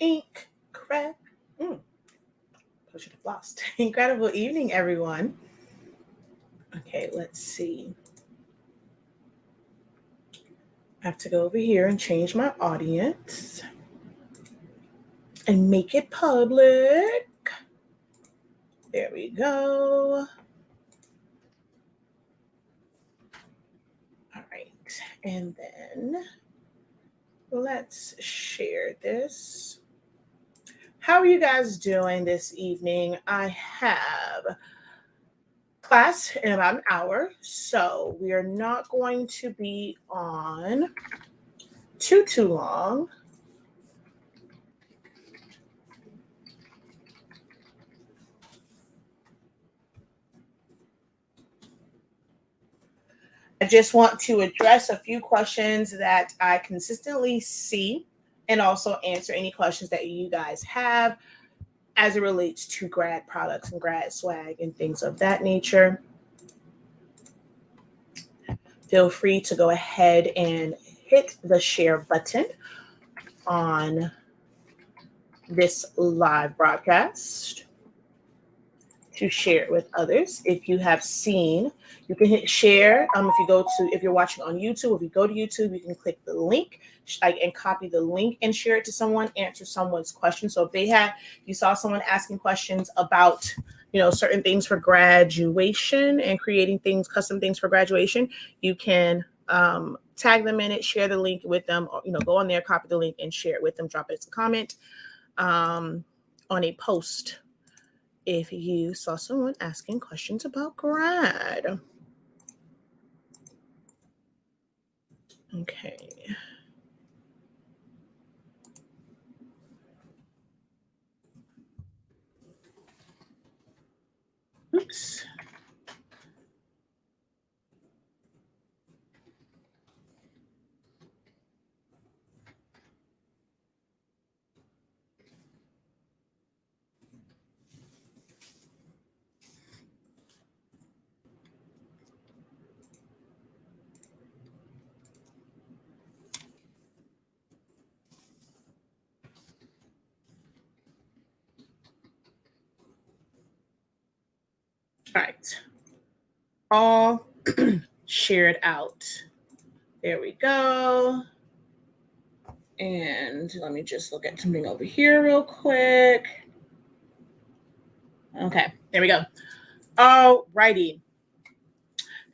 I should have lost. Incredible evening, everyone. Okay, let's see. I have to go over here and change my audience and make it public. There we go. All right, and then let's share this. How are you guys doing this evening? I have class in about an hour, so we are not going to be on too long. I just want to address a few questions that I consistently see and also answer any questions that you guys have as it relates to grad products and grad swag and things of that nature. Feel free to go ahead and hit the share button on this live broadcast to share it with others. If you have seen, you can hit share. If you're watching on YouTube, if you go to YouTube, you can click the link and copy the link and share it to someone, answer someone's question. So if you saw someone asking questions about, certain things for graduation and creating custom things for graduation, you can tag them in it, share the link with them, or, go on there, copy the link and share it with them, drop it as a comment on a post if you saw someone asking questions about grad. Okay. Oops. All right. All shared out. There we go. And let me just look at something over here real quick. Okay, there we go. All righty.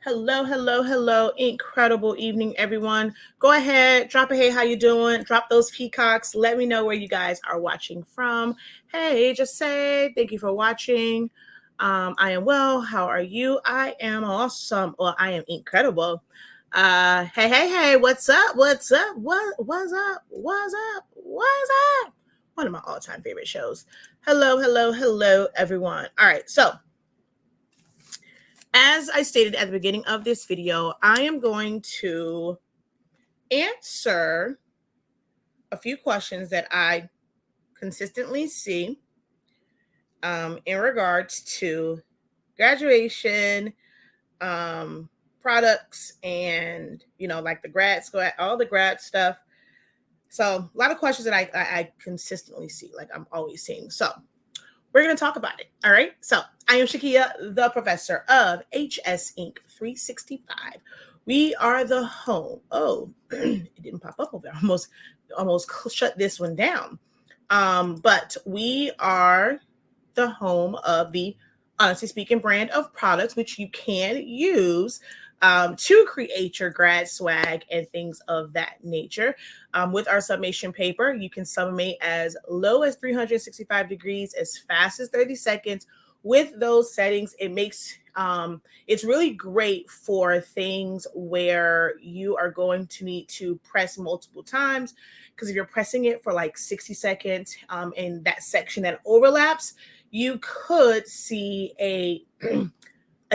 Hello. Incredible evening, everyone. Go ahead, drop a hey, how you doing? Drop those peacocks. Let me know where you guys are watching from. Hey, just say thank you for watching. I am well. How are you? I am awesome. Well, I am incredible. Hey, what's up? What's up? What's up? One of my all-time favorite shows. Hello, everyone. All right, so as I stated at the beginning of this video, I am going to answer a few questions that I consistently see in regards to graduation, products, and like the grad school, all the grad stuff. So a lot of questions that I consistently see, like I'm always seeing. So we're going to talk about it. All right. So I am Shakia, the professor of HSINK365. We are the home. Oh, it didn't pop up over there. Almost shut this one down. But we are the home of the Honestly Speaking brand of products, which you can use to create your grad swag and things of that nature. With our sublimation paper, you can sublimate as low as 365 degrees, as fast as 30 seconds. With those settings, it makes it's really great for things where you are going to need to press multiple times, because if you're pressing it for like 60 seconds in that section that overlaps, you could see a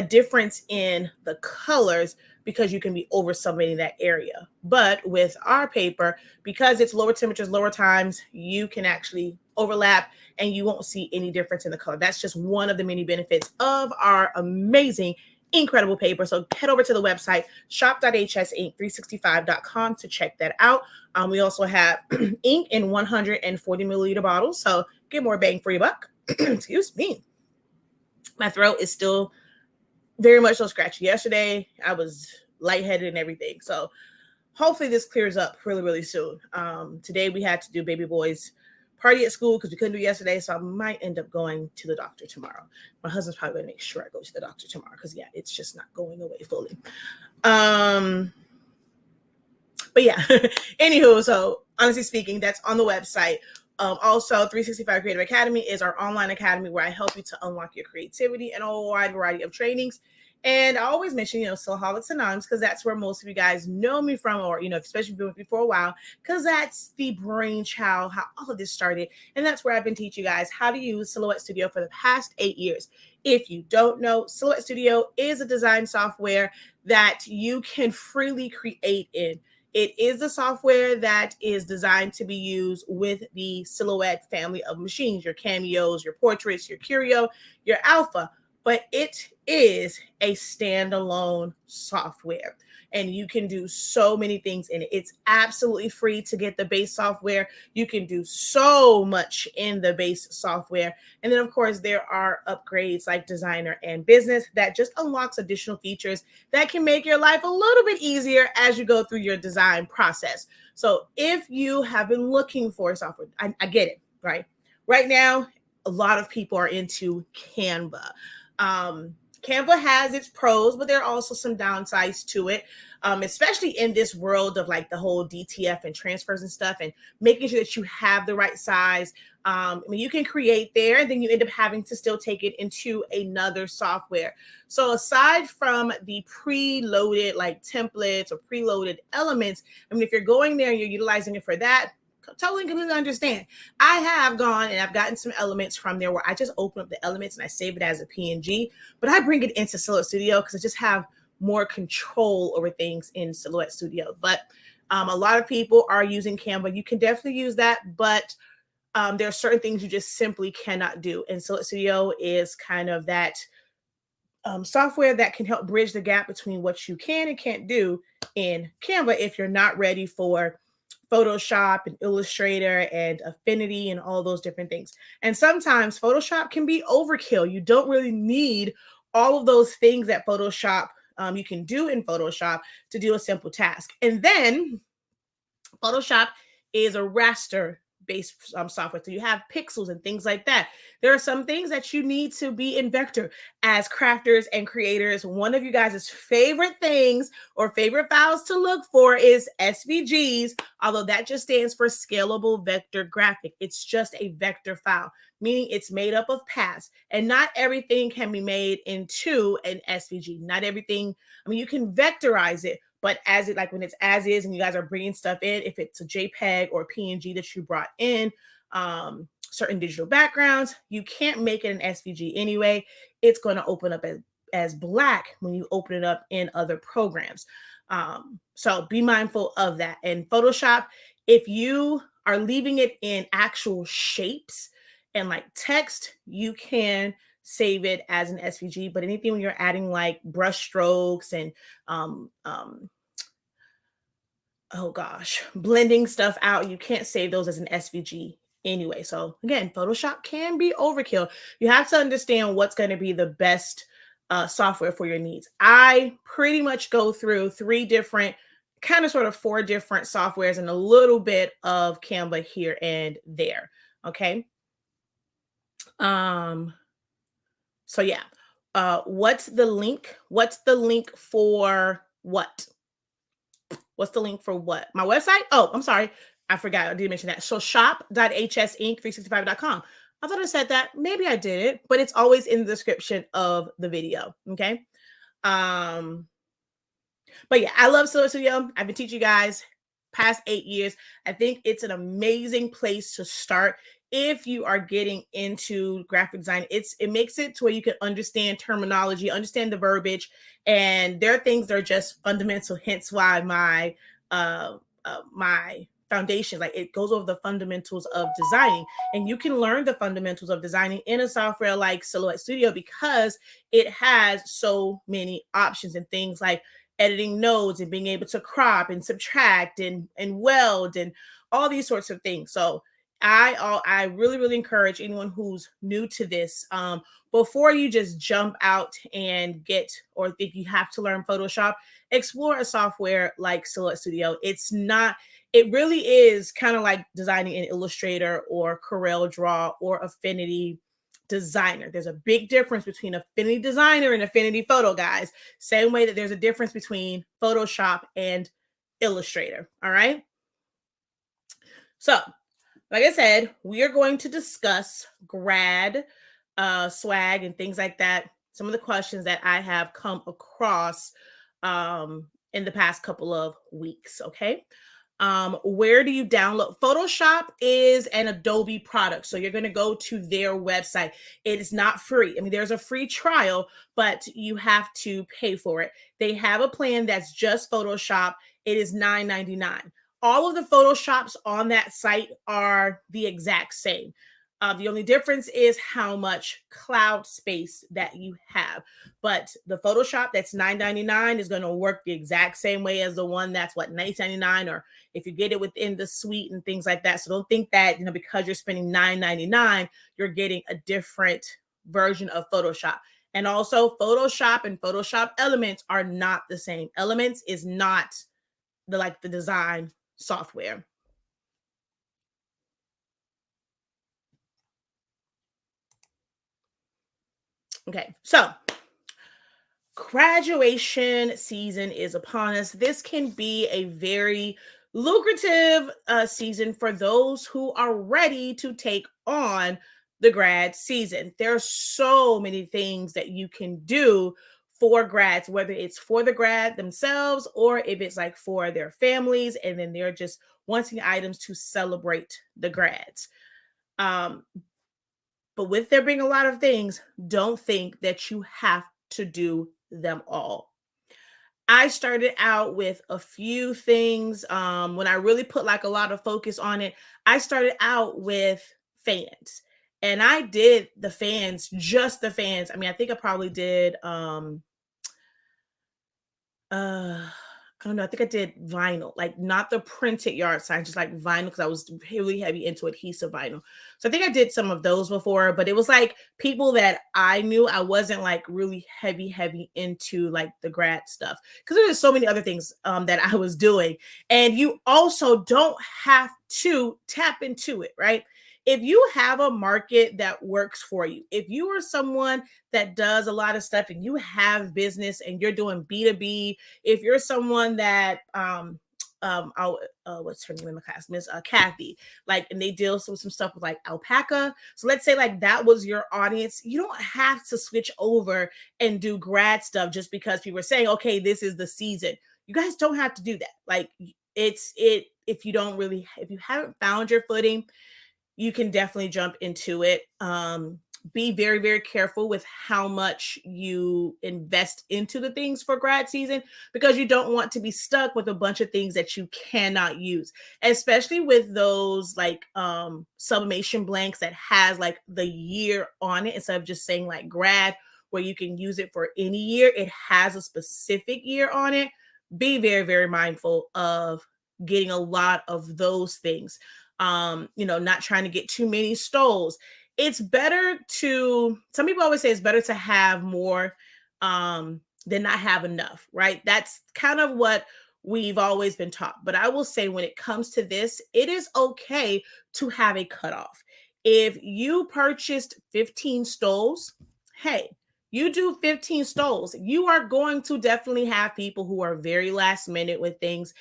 difference in the colors because you can be over sublimating that area. But with our paper, because it's lower temperatures, lower times, you can actually overlap and you won't see any difference in the color. That's just one of the many benefits of our amazing incredible paper. So head over to the website, shop.hsink365.com to check that out. We also have ink in 140 milliliter bottles. So get more bang for your buck. Excuse me. My throat is still very much so scratchy. Yesterday, I was lightheaded and everything. So hopefully this clears up really, really soon. Today we had to do baby boy's party at school because we couldn't do it yesterday. So I might end up going to the doctor tomorrow. My husband's probably going to make sure I go to the doctor tomorrow because, yeah, it's just not going away fully. But yeah, anywho, so honestly speaking, that's on the website. Also, 365 Creative Academy is our online academy where I help you to unlock your creativity and a wide variety of trainings. And I always mention, Soulholics Anonymous, because that's where most of you guys know me from, or, especially if you've been with me for a while, because that's the brainchild, how all of this started. And that's where I've been teaching you guys how to use Silhouette Studio for the past 8 years. If you don't know, Silhouette Studio is a design software that you can freely create in. It is the software that is designed to be used with the Silhouette family of machines, your Cameos, your Portraits, your Curio, your Alpha. But it is a standalone software, and you can do so many things in it. It's absolutely free to get the base software. You can do so much in the base software. And then, of course, there are upgrades like Designer and Business that just unlocks additional features that can make your life a little bit easier as you go through your design process. So if you have been looking for software, I get it, right? Right now, a lot of people are into Canva. Canva has its pros, but there are also some downsides to it, especially in this world of like the whole DTF and transfers and stuff, and making sure that you have the right size. You can create there, and then you end up having to still take it into another software. So aside from the preloaded like templates or preloaded elements, if you're going there and you're utilizing it for that, totally completely understand. I have gone and I've gotten some elements from there where I just open up the elements and I save it as a PNG, but I bring it into Silhouette Studio because I just have more control over things in Silhouette Studio. But a lot of people are using Canva. You can definitely use that, but there are certain things you just simply cannot do. And Silhouette Studio is kind of that software that can help bridge the gap between what you can and can't do in Canva if you're not ready for Photoshop and Illustrator and Affinity and all those different things. And sometimes Photoshop can be overkill. You don't really need all of those things that Photoshop you can do in Photoshop to do a simple task. And then Photoshop is a raster based software. So you have pixels and things like that. There are some things that you need to be in vector as crafters and creators. One of you guys' favorite things or favorite files to look for is SVGs, although that just stands for scalable vector graphic. It's just a vector file, meaning it's made up of paths, and not everything can be made into an SVG. Not everything, you can vectorize it, but as it, like when it's as is and you guys are bringing stuff in, if it's a JPEG or PNG that you brought in, certain digital backgrounds, you can't make it an SVG anyway. It's going to open up as black when you open it up in other programs. So be mindful of that. And Photoshop, if you are leaving it in actual shapes and like text, you can save it as an SVG, but anything when you're adding like brush strokes and blending stuff out, you can't save those as an SVG anyway. So again, Photoshop can be overkill. You have to understand what's going to be the best software for your needs. I pretty much go through 4 different softwares and a little bit of Canva here and there. Okay. So yeah, what's the link? What's the link for what? What's the link for what? My website? Oh, I'm sorry. I forgot. I didn't mention that. So shop.hsink365.com. I thought I said that. Maybe I did it, but it's always in the description of the video. Okay. But yeah, I love Silhouette Studio. I've been teaching you guys past 8 years. I think it's an amazing place to start. If you are getting into graphic design, it makes it to where you can understand terminology, understand the verbiage, and there are things that are just fundamental. Hence why my foundations. Like it goes over the fundamentals of designing, and you can learn the fundamentals of designing in a software like Silhouette Studio because it has so many options and things like editing nodes and being able to crop and subtract and weld and all these sorts of things. So I really, really encourage anyone who's new to this, before you just jump out and get or think you have to learn Photoshop, explore a software like Silhouette Studio. It really is kind of like designing in Illustrator or Corel Draw or Affinity Designer. There's a big difference between Affinity Designer and Affinity Photo, guys. Same way that there's a difference between Photoshop and Illustrator. All right. So, like I said, we are going to discuss grad swag and things like that. Some of the questions that I have come across in the past couple of weeks. Okay. Where do you download? Photoshop is an Adobe product. So you're going to go to their website. It is not free. I mean, there's a free trial, but you have to pay for it. They have a plan that's just Photoshop. It is $9.99. All of the Photoshops on that site are the exact same. The only difference is how much cloud space that you have. But the Photoshop that's $9.99 is going to work the exact same way as the one that's $9.99, or if you get it within the suite and things like that. So don't think that, because you're spending $9.99, you're getting a different version of Photoshop. And also Photoshop and Photoshop Elements are not the same. Elements is not the design software. Okay, so graduation season is upon us. This can be a very lucrative season for those who are ready to take on the grad season. There are so many things that you can do for grads, whether it's for the grad themselves or if it's like for their families, and then they're just wanting items to celebrate the grads. But with there being a lot of things, don't think that you have to do them all. I started out with a few things. When I really put like a lot of focus on it, I started out with fans. And I did the fans, just the fans. I mean, I think I probably did I don't know. I think I did vinyl, like not the printed yard signs, just like vinyl, because I was really heavy into adhesive vinyl. So I think I did some of those before, but it was like people that I knew. I wasn't like really heavy into like the grad stuff, because there's so many other things that I was doing. And you also don't have to tap into it, right? If you have a market that works for you, if you are someone that does a lot of stuff and you have business and you're doing B2B, if you're someone that what's her name in my class, Miss Kathy, like, and they deal with some stuff with like alpaca. So let's say like that was your audience. You don't have to switch over and do grad stuff just because people are saying, okay, this is the season. You guys don't have to do that. Like if you haven't found your footing, you can definitely jump into it. Be very, very careful with how much you invest into the things for grad season, because you don't want to be stuck with a bunch of things that you cannot use, especially with those like sublimation blanks that has like the year on it, instead of just saying like grad, where you can use it for any year. It has a specific year on it. Be very, very mindful of getting a lot of those things. Not trying to get too many stoles. It's better some people always say it's better to have more than not have enough, right? That's kind of what we've always been taught. But I will say, when it comes to this, it is okay to have a cutoff. If you purchased 15 stoles, hey, you do 15 stoles. You are going to definitely have people who are very last minute with things.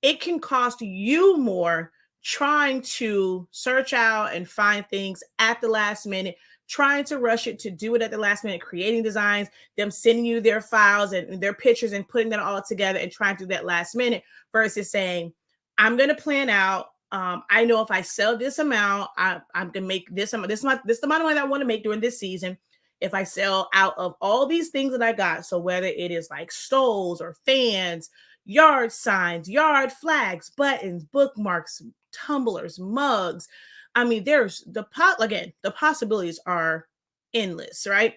It can cost you more trying to search out and find things at the last minute, trying to rush it to do it at the last minute, creating designs, them sending you their files and their pictures and putting that all together and trying to do that last minute, versus saying, I'm going to plan out. I know if I sell this amount, I'm going to make this amount. This is the amount of money that I want to make during this season. If I sell out of all these things that I got, so whether it is like stoles or fans, yard signs, yard flags, buttons, bookmarks, tumblers, mugs. I mean, there's the possibilities are endless, right?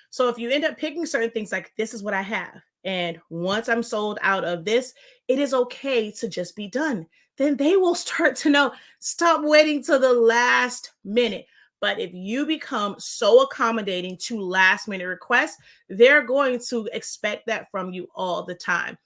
So if you end up picking certain things like this is what I have, and once I'm sold out of this, it is okay to just be done. Then they will start to know, stop waiting till the last minute. But if you become so accommodating to last minute requests, they're going to expect that from you all the time.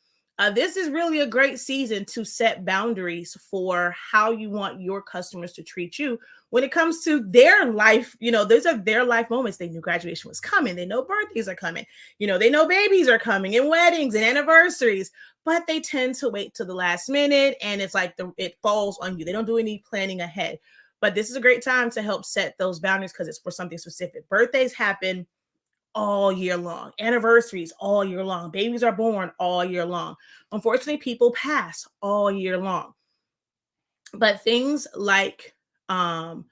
This is really a great season to set boundaries for how you want your customers to treat you when it comes to their life. Those are their life moments. They knew graduation was coming. They know birthdays are coming. They know babies are coming and weddings and anniversaries, but they tend to wait till the last minute, and it's like it falls on you. They don't do any planning ahead. But this is a great time to help set those boundaries because it's for something specific. Birthdays happen all year long, anniversaries all year long, babies are born all year long. Unfortunately, people pass all year long. But things like um,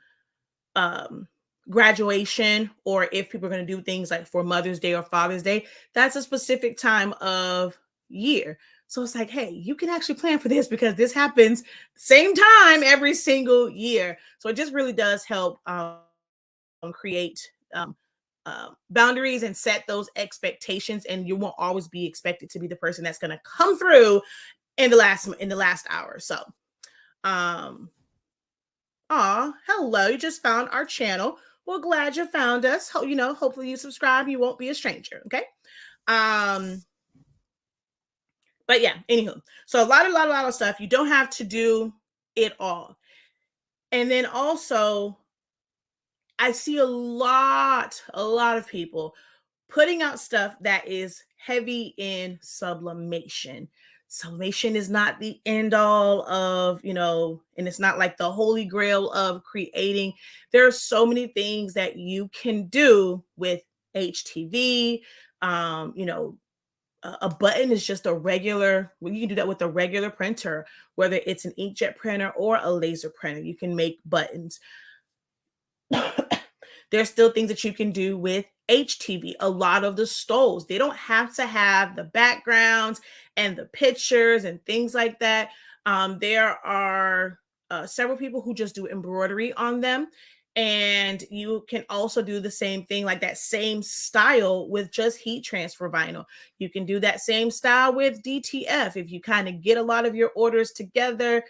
graduation, or if people are going to do things like for Mother's Day or Father's Day, that's a specific time of year. So it's like, hey, you can actually plan for this because this happens same time every single year. So it just really does help create boundaries and set those expectations, and you won't always be expected to be the person that's going to come through in the last hour. So hello, you just found our channel. We're glad you found us. Hopefully you subscribe, you won't be a stranger. Okay. But yeah, anywho, so a lot of stuff. You don't have to do it all. And then also, I see a lot of people putting out stuff that is heavy in sublimation. Sublimation is not the end all of, and it's not like the holy grail of creating. There are so many things that you can do with HTV. A button is just a regular, you can do that with a regular printer, whether it's an inkjet printer or a laser printer. You can make buttons. There's still things that you can do with HTV. A lot of the stoles, they don't have to have the backgrounds and the pictures and things like that. There are several people who just do embroidery on them. And you can also do the same thing, like that same style with just heat transfer vinyl. You can do that same style with DTF. If you kind of get a lot of your orders together,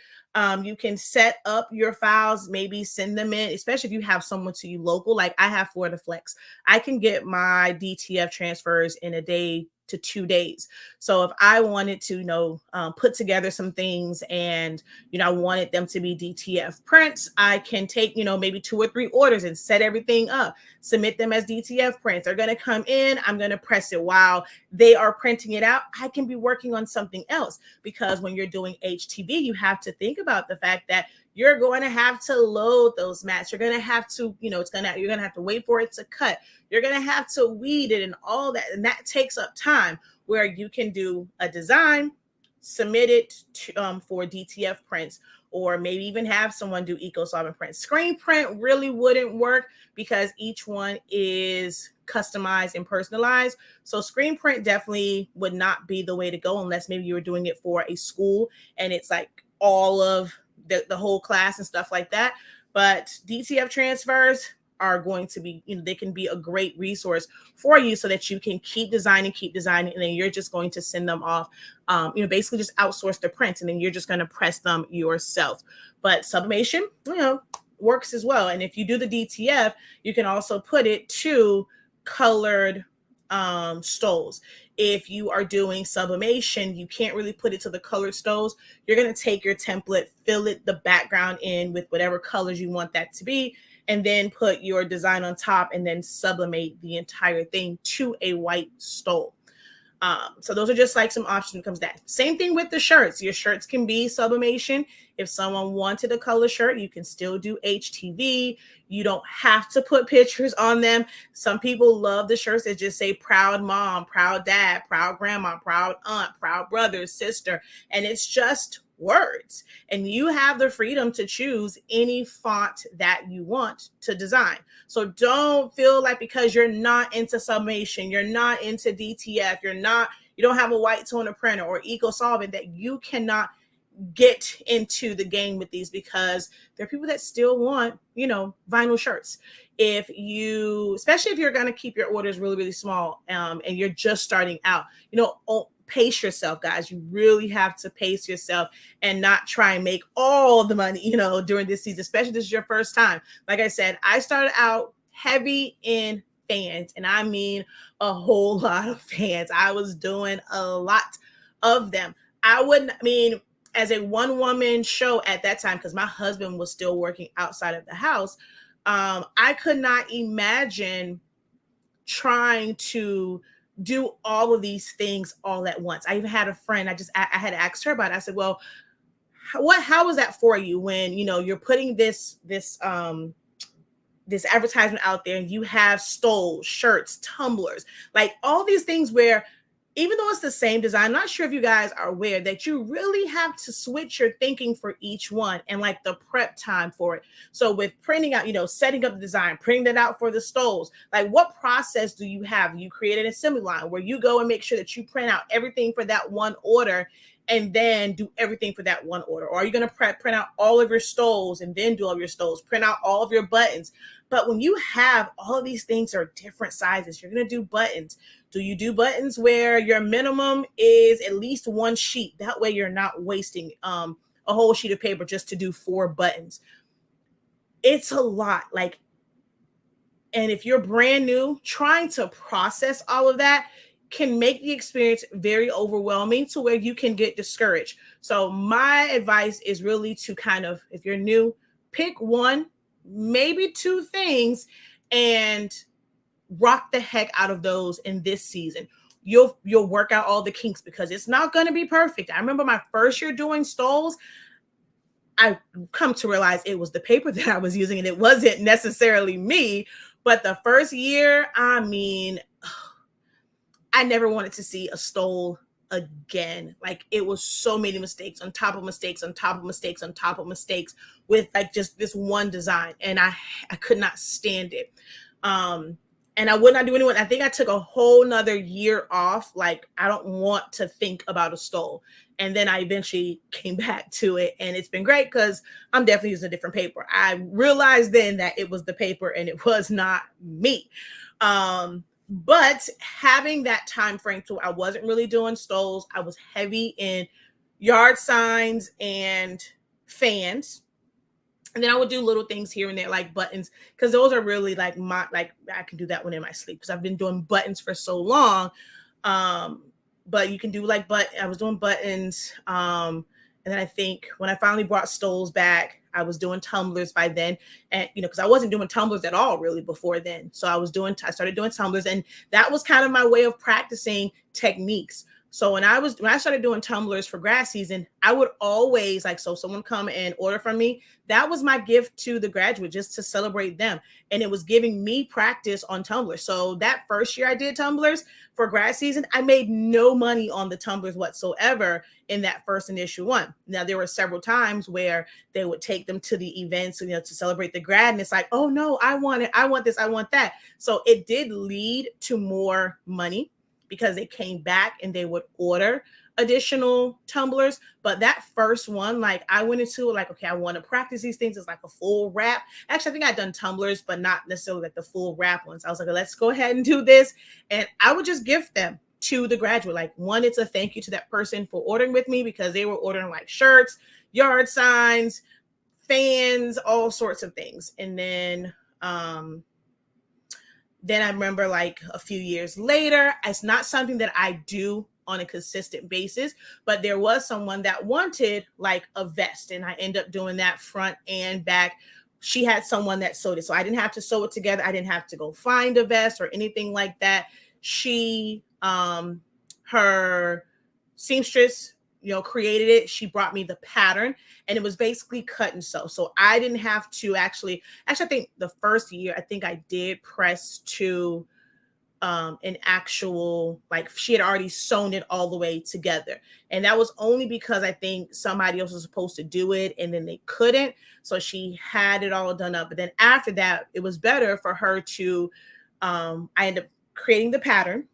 you can set up your files, maybe send them in, especially if you have someone to you local. Like I have FloridaFlex. I can get my DTF transfers in a day to 2 days. So if I wanted to, put together some things and, I wanted them to be DTF prints, I can take, maybe 2 or 3 orders and set everything up, submit them as DTF prints. They're going to come in. I'm going to press it while they are printing it out. I can be working on something else, because when you're doing HTV, you have to think about the fact that you're going to have to load those mats. You're going to have to, you're going to have to wait for it to cut. You're going to have to weed it and all that. And that takes up time, where you can do a design, submit it to, for DTF prints, or maybe even have someone do eco-solvent prints. Screen print really wouldn't work because each one is customized and personalized. So screen print definitely would not be the way to go, unless maybe you were doing it for a school and it's like all of the whole class and stuff like that. But DTF transfers are going to be, they can be a great resource for you so that you can keep designing, and then you're just going to send them off, basically just outsource the prints, and then you're just going to press them yourself. But sublimation, works as well. And if you do the DTF, you can also put it to colored stoles. If you are doing sublimation, you can't really put it to the colored stoles. You're going to take your template, fill it the background in with whatever colors you want that to be, and then put your design on top and then sublimate the entire thing to a white stole. So those are just like some options when it comes to that. Same thing with the shirts. Your shirts can be sublimation. If someone wanted a color shirt, you can still do HTV. You don't have to put pictures on them. Some people love the shirts that just say proud mom, proud dad, proud grandma, proud aunt, proud brother, sister, and it's just words. And you have the freedom to choose any font that you want to design. So don't feel like because you're not into sublimation, you're not into DTF, you're not, you don't have a white toner printer or eco solvent, that you cannot get into the game with these, because there are people that still want, vinyl shirts. If you, especially if you're going to keep your orders really, really small, and you're just starting out, pace yourself, guys. You really have to pace yourself and not try and make all the money, during this season, especially if this is your first time. Like I said, I started out heavy in fans, and I mean a whole lot of fans. I was doing a lot of them. As a one-woman show at that time, because my husband was still working outside of the house, I could not imagine trying to do all of these things all at once. I even had a friend, I had asked her about it. I said, well, how was that for you when, you're putting this advertisement out there, and you have stoles, shirts, tumblers, like all these things where, even though it's the same design, I'm not sure if you guys are aware that you really have to switch your thinking for each one, and like the prep time for it. So with printing out, setting up the design, printing that out for the stoles, like what process do you have? You create an assembly line where you go and make sure that you print out everything for that one order, and then do everything for that one order? Or are you going to print out all of your stoles and then do all of your stoles, print out all of your buttons? But when you have all of these things that are different sizes, you're going to do buttons. Do you do buttons where your minimum is at least one sheet? That way you're not wasting a whole sheet of paper just to do 4 buttons. It's a lot. And if you're brand new, trying to process all of that can make the experience very overwhelming to where you can get discouraged. So my advice is really to kind of, if you're new, pick 1, maybe 2 things, and rock the heck out of those in this season. You'll work out all the kinks, because it's not going to be perfect. I remember my first year doing stoles, I come to realize it was the paper that I was using, and it wasn't necessarily me. But the first year, I never wanted to see a stole again. Like, it was so many mistakes on top of mistakes on top of mistakes on top of mistakes with like just this one design, and I could not stand it. And I would not do anyone. I think I took a whole nother year off. Like, I don't want to think about a stole. And then I eventually came back to it, and it's been great because I'm definitely using a different paper. I realized then that it was the paper and it was not me. But having that time frame, so I wasn't really doing stoles. I was heavy in yard signs and fans. And then I would do little things here and there, like buttons, because those are really like I can do that one in my sleep, because I've been doing buttons for so long. But you can do I was doing buttons. And then I think when I finally brought stoles back, I was doing tumblers by then, and because I wasn't doing tumblers at all really before then. So I started doing tumblers, and that was kind of my way of practicing techniques. So when I started doing tumblers for grad season, I would always so someone come and order from me. That was my gift to the graduate, just to celebrate them. And it was giving me practice on tumblers. So that first year I did tumblers for grad season, I made no money on the tumblers whatsoever in that first initial one. Now, there were several times where they would take them to the events, to celebrate the grad. And it's like, oh no, I want it. I want this. I want that. So it did lead to more money, because they came back and they would order additional tumblers. But that first one, I went into okay, I want to practice these things. It's like a full wrap. Actually, I think I'd done tumblers, but not necessarily like the full wrap ones. I was like, let's go ahead and do this. And I would just gift them to the graduate. One, it's a thank you to that person for ordering with me, because they were ordering shirts, yard signs, fans, all sorts of things. And then I remember a few years later, it's not something that I do on a consistent basis, but there was someone that wanted a vest, and I end up doing that front and back. She had someone that sewed it, so I didn't have to sew it together. I didn't have to go find a vest or anything like that. She, her seamstress, created it. She brought me the pattern, and it was basically cut and sew. So I didn't have to actually, I think the first year, I think I did press to an actual, she had already sewn it all the way together. And that was only because I think somebody else was supposed to do it, and then they couldn't. So she had it all done up. But then after that, it was better for her to, I ended up creating the pattern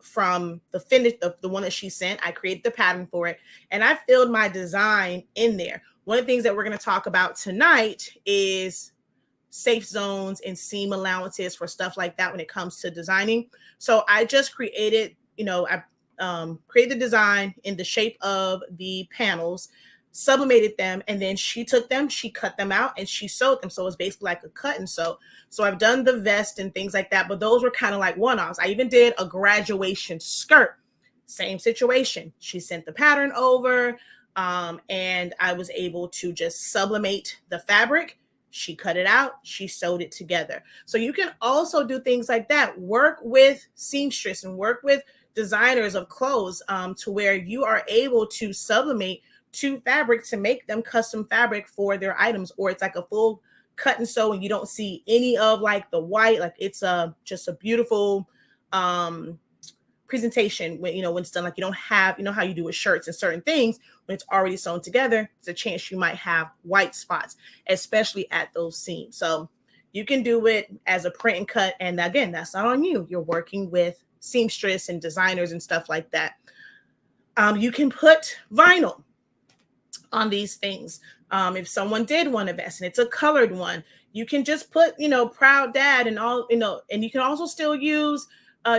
from the finish of the one that she sent. I created the pattern for it, and I filled my design in there. One of the things that we're going to talk about tonight is safe zones and seam allowances for stuff like that when it comes to designing. So I just created, I created the design in the shape of the panels, sublimated them, and then she took them, she cut them out, and she sewed them. So it's basically like a cut and sew. So I've done the vest and things like that, but those were kind of like one-offs. I even did a graduation skirt. Same situation. She sent the pattern over, and I was able to just sublimate the fabric. She cut it out, she sewed it together. So you can also do things like that. Work with seamstress and work with designers of clothes to where you are able to sublimate to fabric to make them custom fabric for their items, or it's like a full cut and sew and you don't see any of like the white, like it's just a beautiful presentation when when it's done. Like you don't have, how you do with shirts and certain things when it's already sewn together, there's a chance you might have white spots, especially at those seams. So you can do it as a print and cut, and again, that's not on you. You're working with seamstress and designers and stuff like that. You can put vinyl on these things. If someone did want a vest and it's a colored one, you can just put, proud dad and all, and you can also still use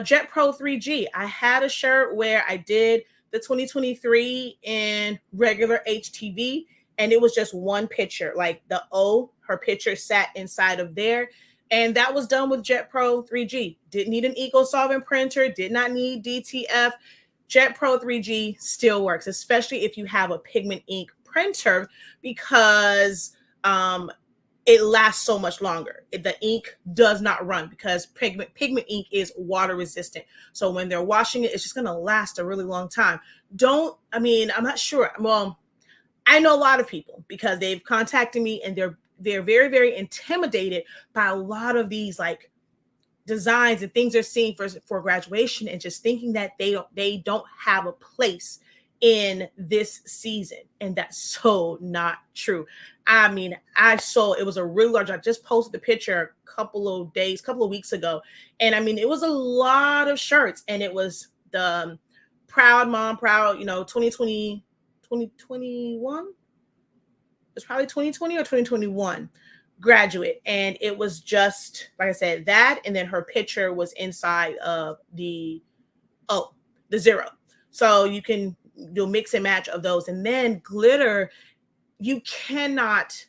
Jet Pro 3G. I had a shirt where I did the 2023 in regular HTV, and it was just one picture, like the O, her picture sat inside of there. And that was done with Jet Pro 3G. Didn't need an eco-solvent printer, did not need DTF. Jet Pro 3G still works, especially if you have a pigment ink printer, because it lasts so much longer. The ink does not run because pigment ink is water resistant. So when they're washing it, it's just going to last a really long time. I'm not sure. Well, I know a lot of people because they've contacted me and they're very, very intimidated by a lot of these like designs and things they're seeing for graduation, and just thinking that they don't have a place in this season. And that's so not true. I mean, it was a really large, I just posted the picture a couple of weeks ago. And I mean, it was a lot of shirts, and it was the Proud Mom, 2020, 2021. It's probably 2020 or 2021 graduate. And it was just, like I said, that, and then her picture was inside of the zero. So you can do a mix and match of those. And then glitter, you cannot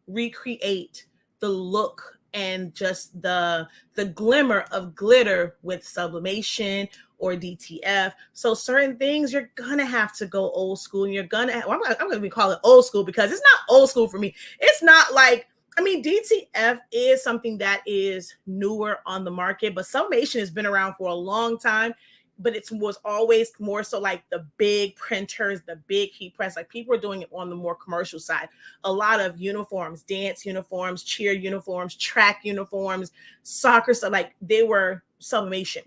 recreate the look and just the glimmer of glitter with sublimation or DTF. So certain things you're gonna have to go old school, and I'm gonna be calling it old school because it's not old school for me. It's not like, DTF is something that is newer on the market, but sublimation has been around for a long time. But it was always more so like the big printers, the big heat press. Like people are doing it on the more commercial side. A lot of uniforms, dance uniforms, cheer uniforms, track uniforms, soccer stuff, like they were sublimation.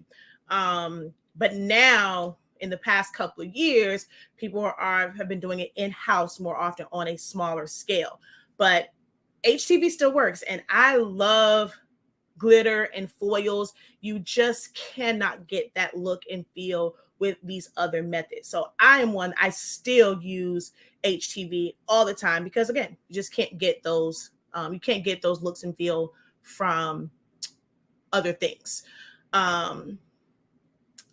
But now in the past couple of years, people have been doing it in-house more often on a smaller scale. But HTV still works, and I love glitter and foils. You just cannot get that look and feel with these other methods. So I still use HTV all the time because, again, you just can't get those. You can't get those looks and feel from other things. All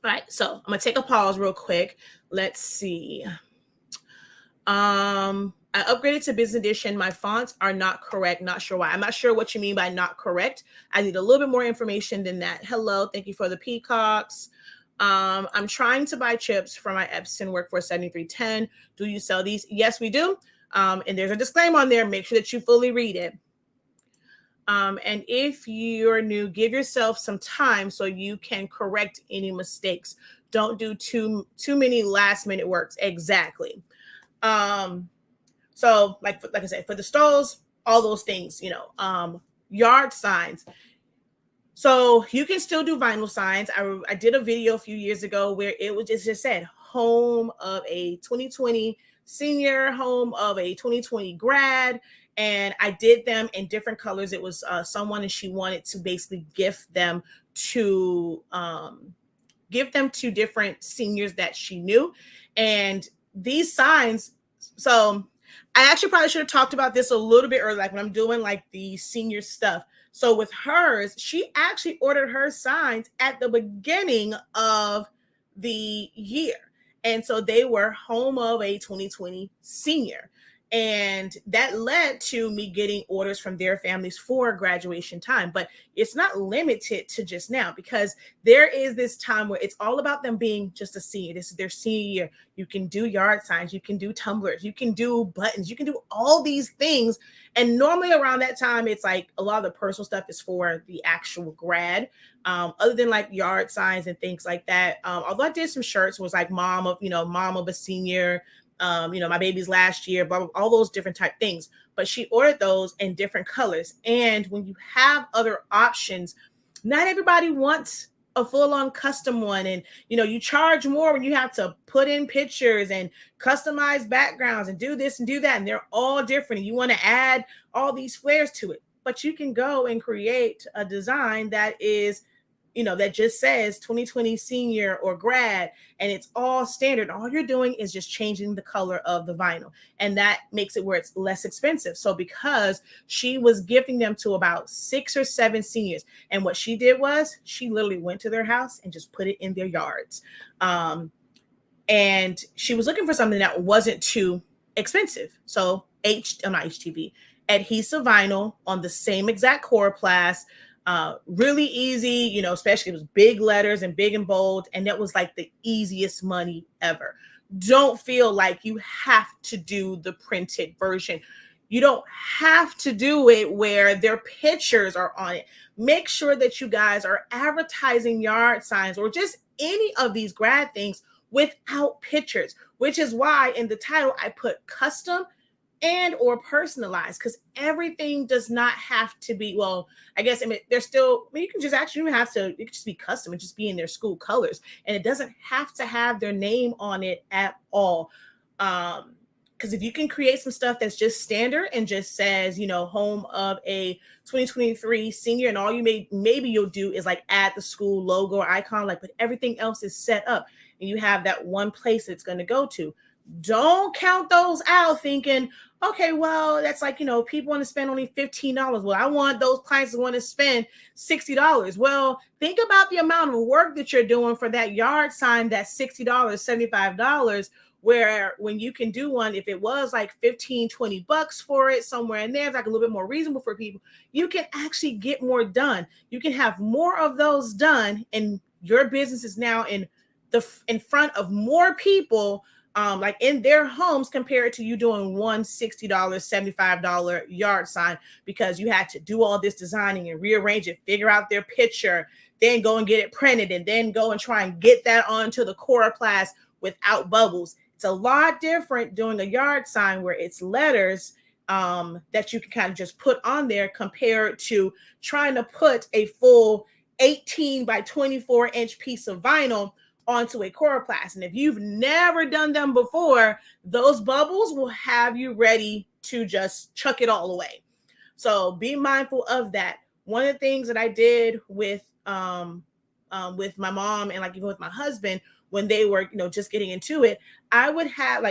right, so I'm gonna take a pause real quick. Let's see. I upgraded to business edition. My fonts are not correct. Not sure why. I'm not sure what you mean by not correct. I need a little bit more information than that. Hello. Thank you for the peacocks. I'm trying to buy chips for my Epson Workforce 7310. Do you sell these? Yes, we do. And there's a disclaimer on there. Make sure that you fully read it. And if you're new, give yourself some time so you can correct any mistakes. Don't do too many last minute works. Exactly. So like I said, for the stoles, all those things, yard signs. So you can still do vinyl signs. I did a video a few years ago where it was just said home of a 2020 senior, home of a 2020 grad. And I did them in different colors. It was someone, and she wanted to basically gift them to give them to different seniors that she knew. And these signs, so I actually probably should have talked about this a little bit earlier, like when I'm doing like the senior stuff. So with hers, she actually ordered her signs at the beginning of the year. And so they were home of a 2020 senior. And that led to me getting orders from their families for graduation time. But it's not limited to just now, because there is this time where it's all about them being just a senior. This is their senior year. You can do yard signs, you can do tumblers, you can do buttons, you can do all these things. And normally around that time, it's like a lot of the personal stuff is for the actual grad, other than like yard signs and things like that. Although I did some shirts, was like mom of a senior, my baby's last year, blah, blah, all those different type things. But she ordered those in different colors. And when you have other options, not everybody wants a full-on custom one. And, you charge more when you have to put in pictures and customize backgrounds and do this and do that. And they're all different. And you want to add all these flares to it. But you can go and create a design that is, that just says 2020 senior or grad, and it's all standard. All you're doing is just changing the color of the vinyl, and that makes it where it's less expensive. So because she was gifting them to about 6 or 7 seniors, and what she did was she literally went to their house and just put it in their yards. And she was looking for something that wasn't too expensive. So not HTV, adhesive vinyl on the same exact coroplast. Really easy, especially it was big letters and big and bold. And that was like the easiest money ever. Don't feel like you have to do the printed version. You don't have to do it where their pictures are on it. Make sure that you guys are advertising yard signs or just any of these grad things without pictures, which is why in the title I put custom and or personalized, because everything does not have to be, well, I guess, there's still, you can just actually have to, it could just be custom and just be in their school colors, and it doesn't have to have their name on it at all. Because if you can create some stuff that's just standard and just says, home of a 2023 senior, and all you maybe you'll do is like add the school logo or icon, but everything else is set up and you have that one place it's going to go to. Don't count those out thinking, okay, well, that's like, people want to spend only $15. Well, I want those clients to want to spend $60. Well, think about the amount of work that you're doing for that yard sign, that's $60, $75, where when you can do one, if it was like 15, $20 for it, somewhere in there, it's like a little bit more reasonable for people, you can actually get more done. You can have more of those done, and your business is now in front of more people, like in their homes, compared to you doing one $60, $75 yard sign, because you had to do all this designing and rearrange it, figure out their picture, then go and get it printed, and then go and try and get that onto the coroplast without bubbles. It's a lot different doing a yard sign where it's letters that you can kind of just put on there, compared to trying to put a full 18 by 24 inch piece of vinyl onto a coroplast. And if you've never done them before, those bubbles will have you ready to just chuck it all away. So be mindful of that. One of the things that I did with my mom, and like even with my husband, when they were, just getting into it, I would have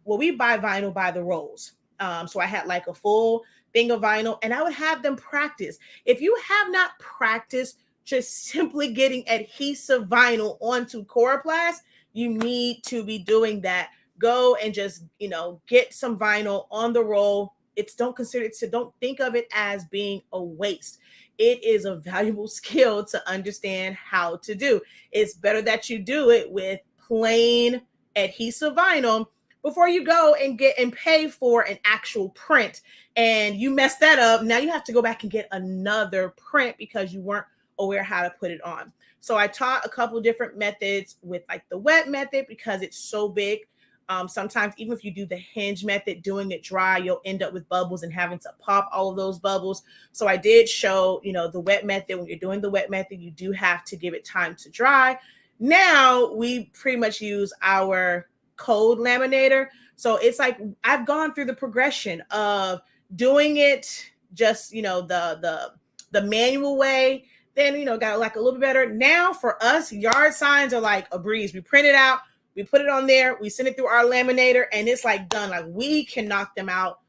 we buy vinyl by the rolls. So I had like a full thing of vinyl, and I would have them practice. If you have not practiced just simply getting adhesive vinyl onto coroplast, you need to be doing that. Go and just, get some vinyl on the roll. Don't think of it as being a waste. It is a valuable skill to understand how to do. It's better that you do it with plain adhesive vinyl before you go and get and pay for an actual print, and you mess that up. Now you have to go back and get another print because you weren't aware how to put it on. So I taught a couple different methods with like the wet method, because it's so big. Sometimes even if you do the hinge method, doing it dry, you'll end up with bubbles and having to pop all of those bubbles. So I did show, the wet method. When you're doing the wet method, you do have to give it time to dry. Now we pretty much use our code laminator. So it's like I've gone through the progression of doing it just, the manual way, then, got like a little bit better. Now for us, yard signs are like a breeze. We print it out, we put it on there, we send it through our laminator, and it's like done. Like we can knock them out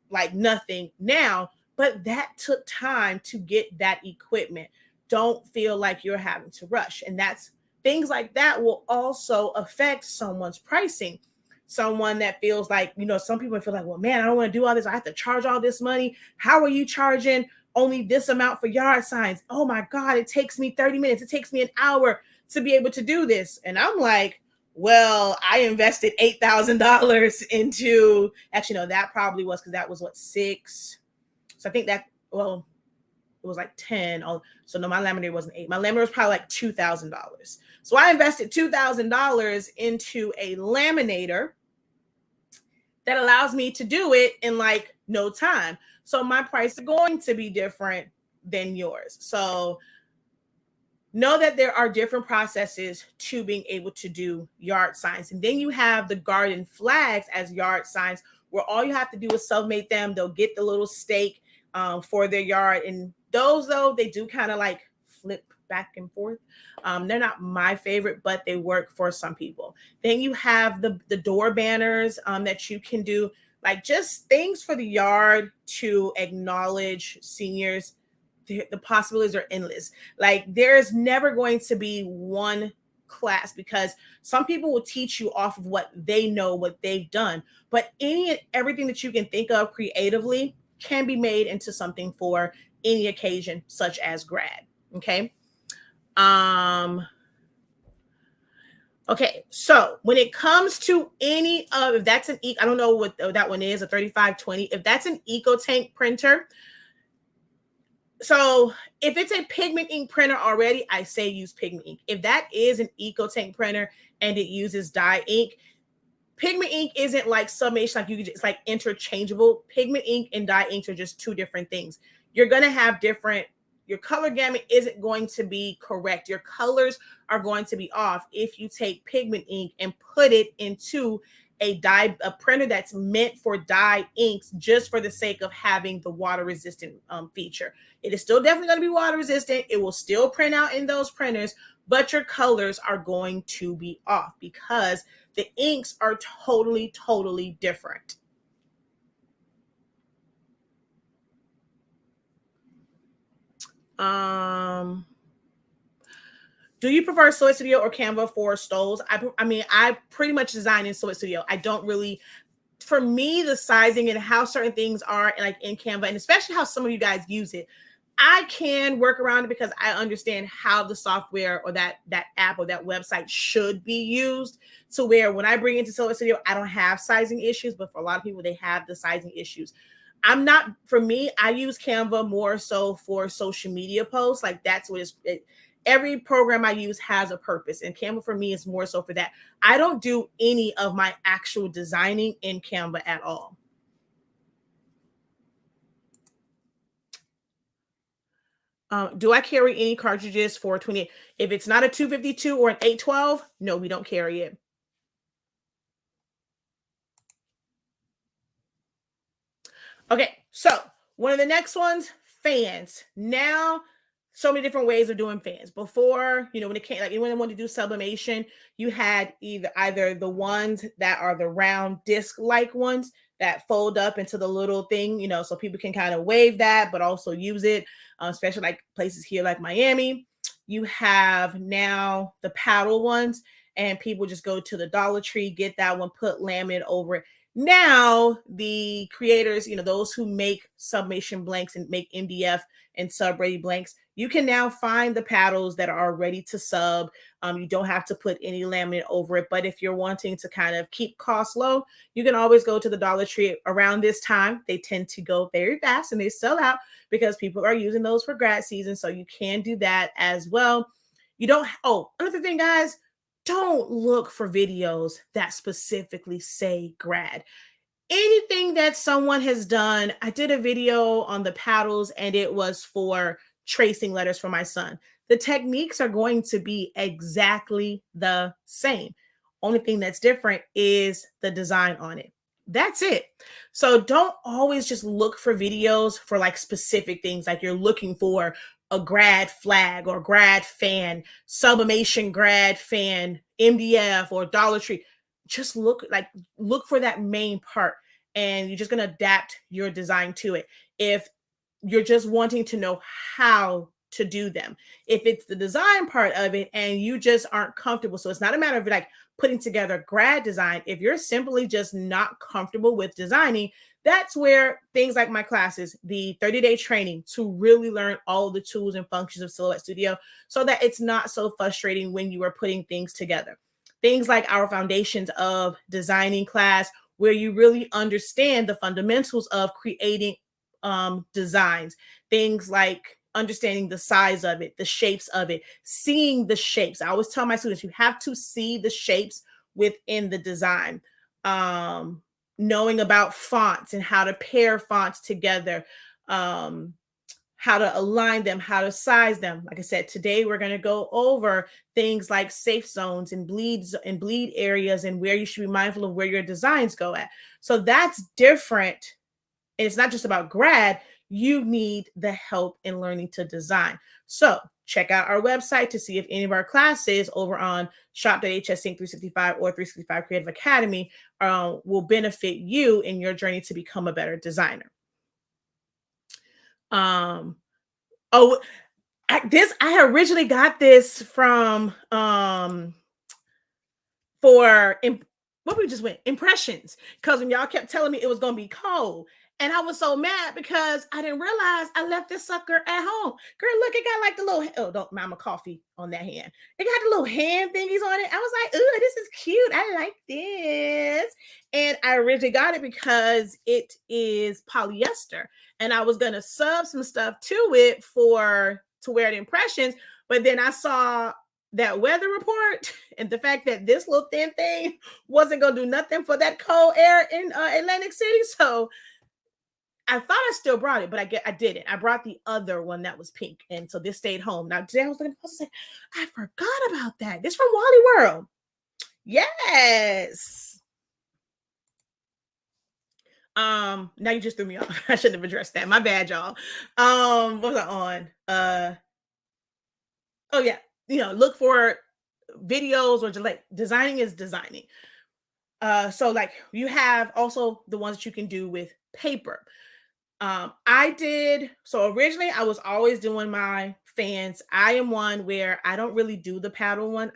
like nothing now, but that took time to get that equipment. Don't feel like you're having to rush. And that's things like that will also affect someone's pricing. Someone that feels like, some people feel like, well, man, I don't want to do all this. I have to charge all this money. How are you charging only this amount for yard signs? Oh my God, it takes me 30 minutes. It takes me an hour to be able to do this. And I'm like, well, I invested $8,000 into, actually, no, that probably was, because that was what, 6. So I think that, well, it was like 10. Oh, so no, my laminator wasn't 8. My laminator was probably like $2,000. So I invested $2,000 into a laminator that allows me to do it in like no time. So my price is going to be different than yours. So know that there are different processes to being able to do yard signs. And then you have the garden flags as yard signs, where all you have to do is sublimate them. They'll get the little stake for their yard. And those, though, they do kind of like flip back and forth. They're not my favorite, but they work for some people. Then you have the door banners that you can do, like just things for the yard to acknowledge seniors. The possibilities are endless. Like there's never going to be one class, because some people will teach you off of what they know, what they've done, but any and everything that you can think of creatively can be made into something for any occasion, such as grad. Okay. Okay, so when it comes to any of, if that's an I don't know what that one is, a 3520, if that's an EcoTank printer. So if it's a pigment ink printer already, I say use pigment ink. If that is an EcoTank printer and it uses dye ink, pigment ink isn't like Sublimation, like it's like interchangeable. Pigment ink and dye inks are just two different things. You're going to have different, your color gamut isn't going to be correct. Your colors are going to be off if you take pigment ink and put it into a printer that's meant for dye inks, just for the sake of having the water resistant feature. It is still definitely going to be water resistant. It will still print out in those printers, but your colors are going to be off because the inks are totally different. Do you prefer Soy Studio or Canva for stoles? I pretty much design in Soy Studio. I don't really, for me, the sizing and how certain things are like in Canva, and especially how some of you guys use it, I can work around it because I understand how the software or that app or that website should be used, to where when I bring it into Soy Studio, I don't have sizing issues, but for a lot of people, they have the sizing issues. For me, I use Canva more so for social media posts. Like that's what every program I use has a purpose, and Canva for me is more so for that. I don't do any of my actual designing in Canva at all. Do I carry any cartridges for 28? If it's not a 252 or an 812, no, we don't carry it. Okay, so one of the next ones, fans. Now, so many different ways of doing fans. Before, when it came, like when they wanted to do sublimation, you had either the ones that are the round disc-like ones that fold up into the little thing, so people can kind of wave that, but also use it, especially like places here like Miami. You have now the paddle ones, and people just go to the Dollar Tree, get that one, put laminate over it. Now, the creators, those who make sublimation blanks and make MDF and sub-ready blanks, you can now find the paddles that are ready to sub. You don't have to put any laminate over it. But if you're wanting to kind of keep costs low, you can always go to the Dollar Tree around this time. They tend to go very fast and they sell out because people are using those for grad season. So you can do that as well. Another thing, guys, don't look for videos that specifically say grad. Anything that someone has done, I did a video on the paddles and it was for tracing letters for my son. The techniques are going to be exactly the same. Only thing that's different is the design on it. That's it. So don't always just look for videos for like specific things, like you're looking for a grad flag or grad fan, Sublimation grad fan, MDF or Dollar Tree. Just look for that main part, and you're just gonna adapt your design to it. If you're just wanting to know how to do them, if it's the design part of it and you just aren't comfortable, so it's not a matter of like putting together grad design. If you're simply just not comfortable with designing, that's where things like my classes, the 30-day training to really learn all the tools and functions of Silhouette Studio, so that it's not so frustrating when you are putting things together. Things like our foundations of designing class, where you really understand the fundamentals of creating designs, things like understanding the size of it, the shapes of it, seeing the shapes. I always tell my students, you have to see the shapes within the design. Knowing about fonts and how to pair fonts together, how to align them, how to size them. Like I said, today we're going to go over things like safe zones and bleed areas, and where you should be mindful of where your designs go at. So that's different. And it's not just about grad. You need the help in learning to design. So check out our website to see if any of our classes over on shop.hsink365 or 365 Creative Academy will benefit you in your journey to become a better designer. I originally got this from what we just went impressions, because when y'all kept telling me it was gonna be cold, and I was so mad because I didn't realize I left this sucker at home. Girl, look, it got like the little, don't mind my coffee on that hand. It got the little hand thingies on it. I was like, ooh, this is cute. I like this. And I originally got it because it is polyester, and I was gonna sub some stuff to it to wear the impressions, but then I saw that weather report and the fact that this little thin thing wasn't going to do nothing for that cold air in Atlantic City. So I thought I still brought it, but I didn't. I brought the other one that was pink. And so this stayed home. Now today I was looking at the post and say, I forgot about that. This from Wally World. Yes. Now you just threw me off. I shouldn't have addressed that. My bad, y'all. What was I on? Oh yeah. Look for videos or like designing is designing. So like you have also the ones that you can do with paper. So originally I was always doing my fans. I am one where I don't really do the paddle one.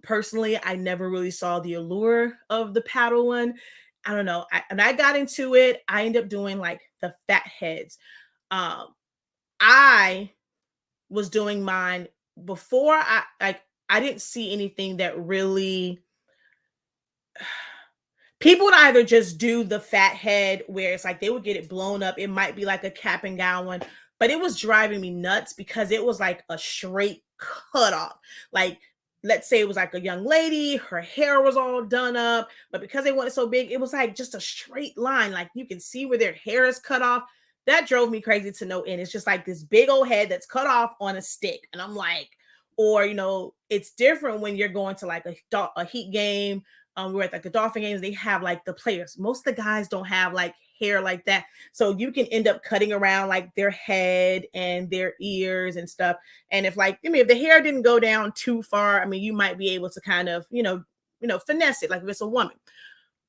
I never really saw the allure of the paddle one. I don't know. I got into it. I ended up doing like the fat heads. I was doing mine before I didn't see anything that really. People would either just do the fat head where it's like they would get it blown up. It might be like a cap and gown one, but it was driving me nuts because it was like a straight cut off. Like, let's say it was like a young lady, her hair was all done up, but because they want it so big, it was like just a straight line. Like you can see where their hair is cut off. That drove me crazy to no end. It's just like this big old head that's cut off on a stick. And I'm like, or, it's different when you're going to like a Heat game. We're at like the Dolphin games, they have like the players. Most of the guys don't have like hair like that. So you can end up cutting around like their head and their ears and stuff. And if if the hair didn't go down too far, you might be able to kind of, finesse it like if it's a woman.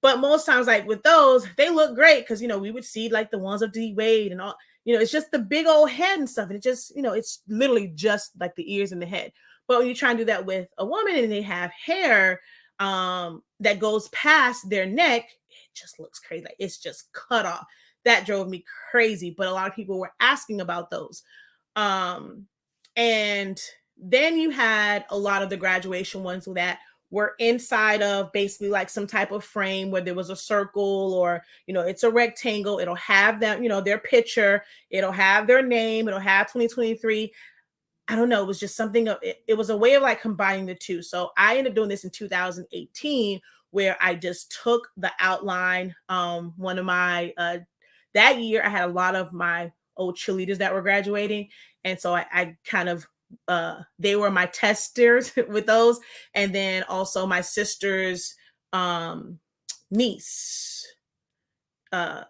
But most times, like with those, they look great because, we would see like the ones of D Wade and all, it's just the big old head and stuff. And it just, it's literally just like the ears and the head. But when you try and do that with a woman and they have hair that goes past their neck, it just looks crazy. Like it's just cut off. That drove me crazy. But a lot of people were asking about those. And then you had a lot of the graduation ones that were inside of basically like some type of frame where there was a circle or, it's a rectangle. It'll have them, their picture. It'll have their name. It'll have 2023. I don't know. It was just something of it was a way of like combining the two. So I ended up doing this in 2018 where I just took the outline. One of my that year I had a lot of my old cheerleaders that were graduating. And so I kind of they were my testers with those. And then also my sister's niece. My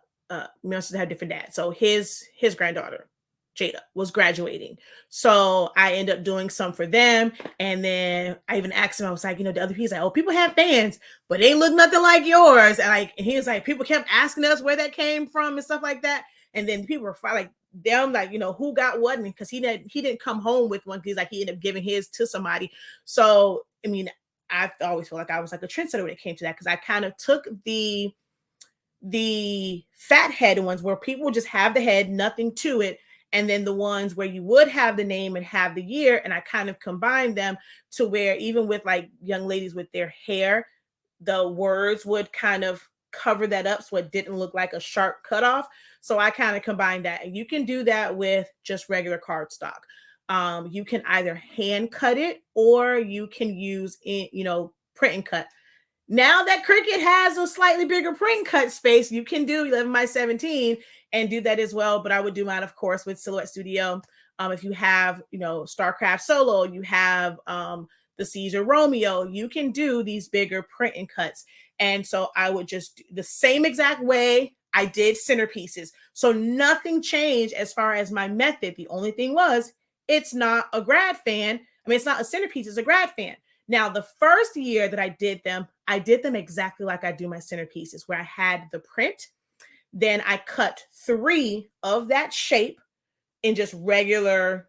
sister had a different dad. So his granddaughter. Jada was graduating. So I end up doing some for them. And then I even asked him, I was like, the other piece, like, oh, people have fans, but they look nothing like yours. And he was like, people kept asking us where that came from and stuff like that. And then people were like, them, like, who got what? Because he didn't come home with one. He's like, he ended up giving his to somebody. So, I mean, I always feel like I was like a trendsetter when it came to that, because I kind of took the fat head ones where people just have the head, nothing to it, and then the ones where you would have the name and have the year, and I kind of combined them to where even with like young ladies with their hair, the words would kind of cover that up so it didn't look like a sharp cutoff. So I kind of combined that. And you can do that with just regular cardstock. You can either hand cut it or you can use print and cut. Now that Cricut has a slightly bigger print cut space, you can do 11 by 17 and do that as well. But I would do mine, of course, with Silhouette Studio. If you have, StarCraft Solo, you have the Caesar Romeo, you can do these bigger print and cuts. And so I would just the same exact way I did centerpieces. So nothing changed as far as my method. The only thing was it's not a grad fan. I mean, it's not a centerpiece, it's a grad fan. Now, the first year that I did them exactly like I do my centerpieces, where I had the print. Then I cut 3 of that shape in just regular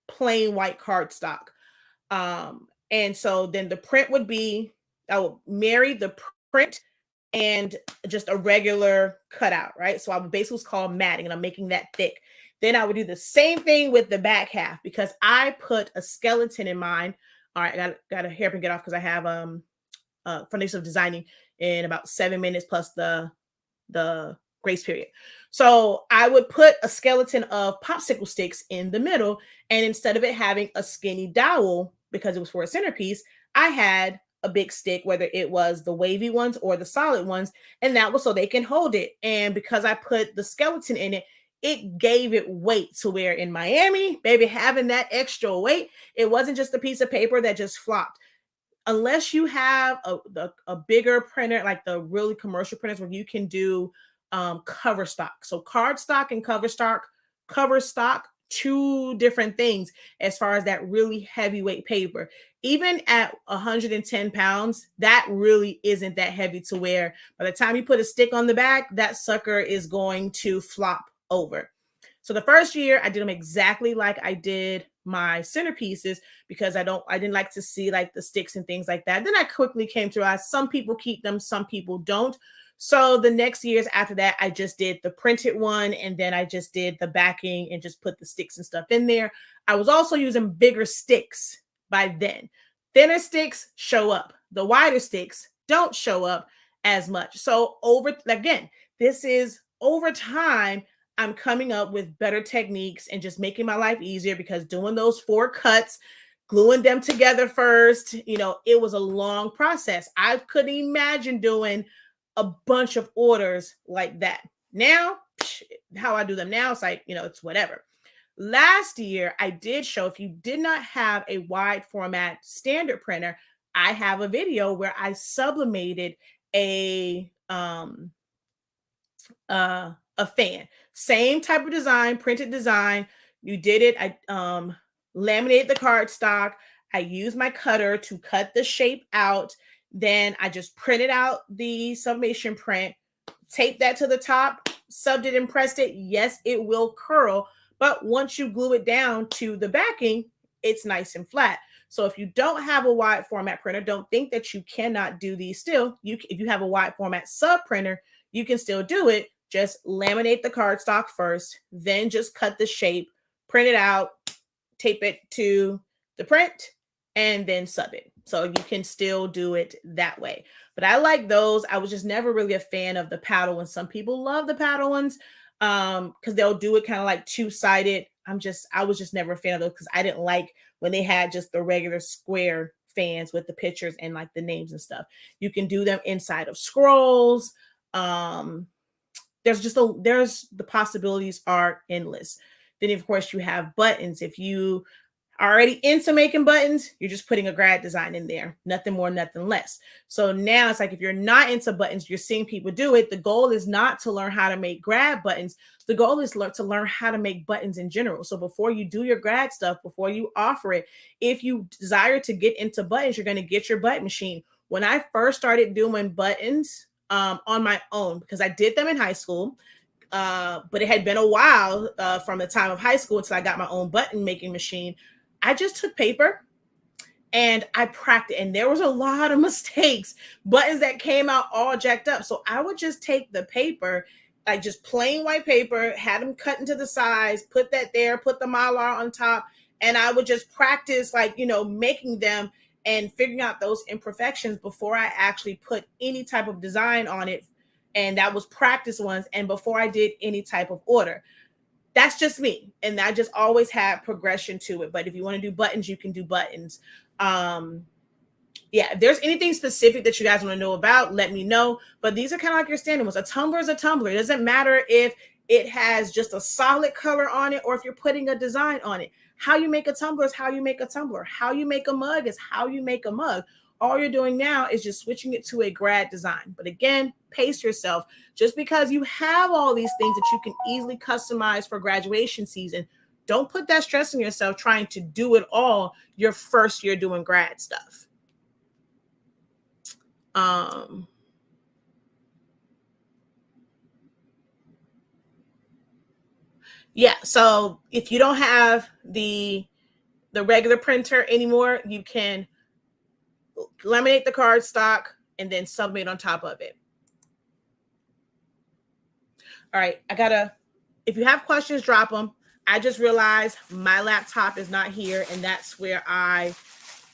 plain white cardstock. And so then the print would be, I would marry the print and just a regular cutout, right? So I would basically, it's called matting, and I'm making that thick. Then I would do the same thing with the back half, because I put a skeleton in mine. All right, I got a hairpin get off because I have foundation of designing in about 7 minutes plus the grace period. So I would put a skeleton of popsicle sticks in the middle, and instead of it having a skinny dowel because it was for a centerpiece, I had a big stick, whether it was the wavy ones or the solid ones, and that was so they can hold it. And because I put the skeleton in it, it gave it weight to where in Miami, baby, having that extra weight, it wasn't just a piece of paper that just flopped. Unless you have a bigger printer, like the really commercial printers where you can do cover stock. So cardstock and cover stock, 2 different things as far as that really heavyweight paper. Even at 110 pounds, that really isn't that heavy to where by the time you put a stick on the back, that sucker is going to flop over. So the first year I did them exactly like I did my centerpieces, because I didn't like to see like the sticks and things like that. Then I quickly came to realize some people keep them, some people don't. So the next years after that, I just did the printed one, and then I just did the backing and just put the sticks and stuff in there. I was also using bigger sticks by then. Thinner sticks show up. The wider sticks don't show up as much. So this is over time, I'm coming up with better techniques and just making my life easier, because doing those 4 cuts, gluing them together first, it was a long process. I couldn't imagine doing a bunch of orders like that. Now, how I do them now, it's like, it's whatever. Last year, I did show, if you did not have a wide format standard printer, I have a video where I sublimated a fan. Same type of design, printed design. You did it. I laminated the cardstock. I used my cutter to cut the shape out. Then I just printed out the sublimation print, taped that to the top, subbed it and pressed it. Yes, it will curl, but once you glue it down to the backing, it's nice and flat. So if you don't have a wide format printer, don't think that you cannot do these still. If you have a wide format sub printer, you can still do it. Just laminate the cardstock first, then just cut the shape, print it out, tape it to the print, and then sub it. So you can still do it that way. But I like those. I was just never really a fan of the paddle ones. Some people love the paddle ones because they'll do it kind of like 2-sided. I was just never a fan of those, because I didn't like when they had just the regular square fans with the pictures and like the names and stuff. You can do them inside of scrolls. There's the possibilities are endless. Then of course you have buttons. If you already into making buttons, you're just putting a grad design in there, nothing more, nothing less. So now it's like, if you're not into buttons, you're seeing people do it. The goal is not to learn how to make grad buttons. The goal is to learn how to make buttons in general. So before you do your grad stuff, before you offer it, if you desire to get into buttons, you're going to get your button machine. When I first started doing buttons on my own, because I did them in high school, but it had been a while from the time of high school until I got my own button making machine. I just took paper and I practiced, and there was a lot of mistakes, buttons that came out all jacked up. So I would just take the paper, like just plain white paper, had them cut into the size, put that there, put the Mylar on top, and I would just practice, like, making them and figuring out those imperfections before I actually put any type of design on it. And that was practice ones, and before I did any type of order. That's just me. And I just always had progression to it. But if you want to do buttons, you can do buttons. If there's anything specific that you guys want to know about, let me know. But these are kind of like your standard ones. A tumbler is a tumbler. It doesn't matter if it has just a solid color on it or if you're putting a design on it. How you make a tumbler is how you make a tumbler. How you make a mug is how you make a mug. All you're doing now is just switching it to a grad design. But again, pace yourself. Just because you have all these things that you can easily customize for graduation season, don't put that stress on yourself trying to do it all your first year doing grad stuff. So if you don't have the regular printer anymore, you can laminate the cardstock and then sublimate on top of it. All right, if you have questions, drop them. I just realized my laptop is not here, and that's where I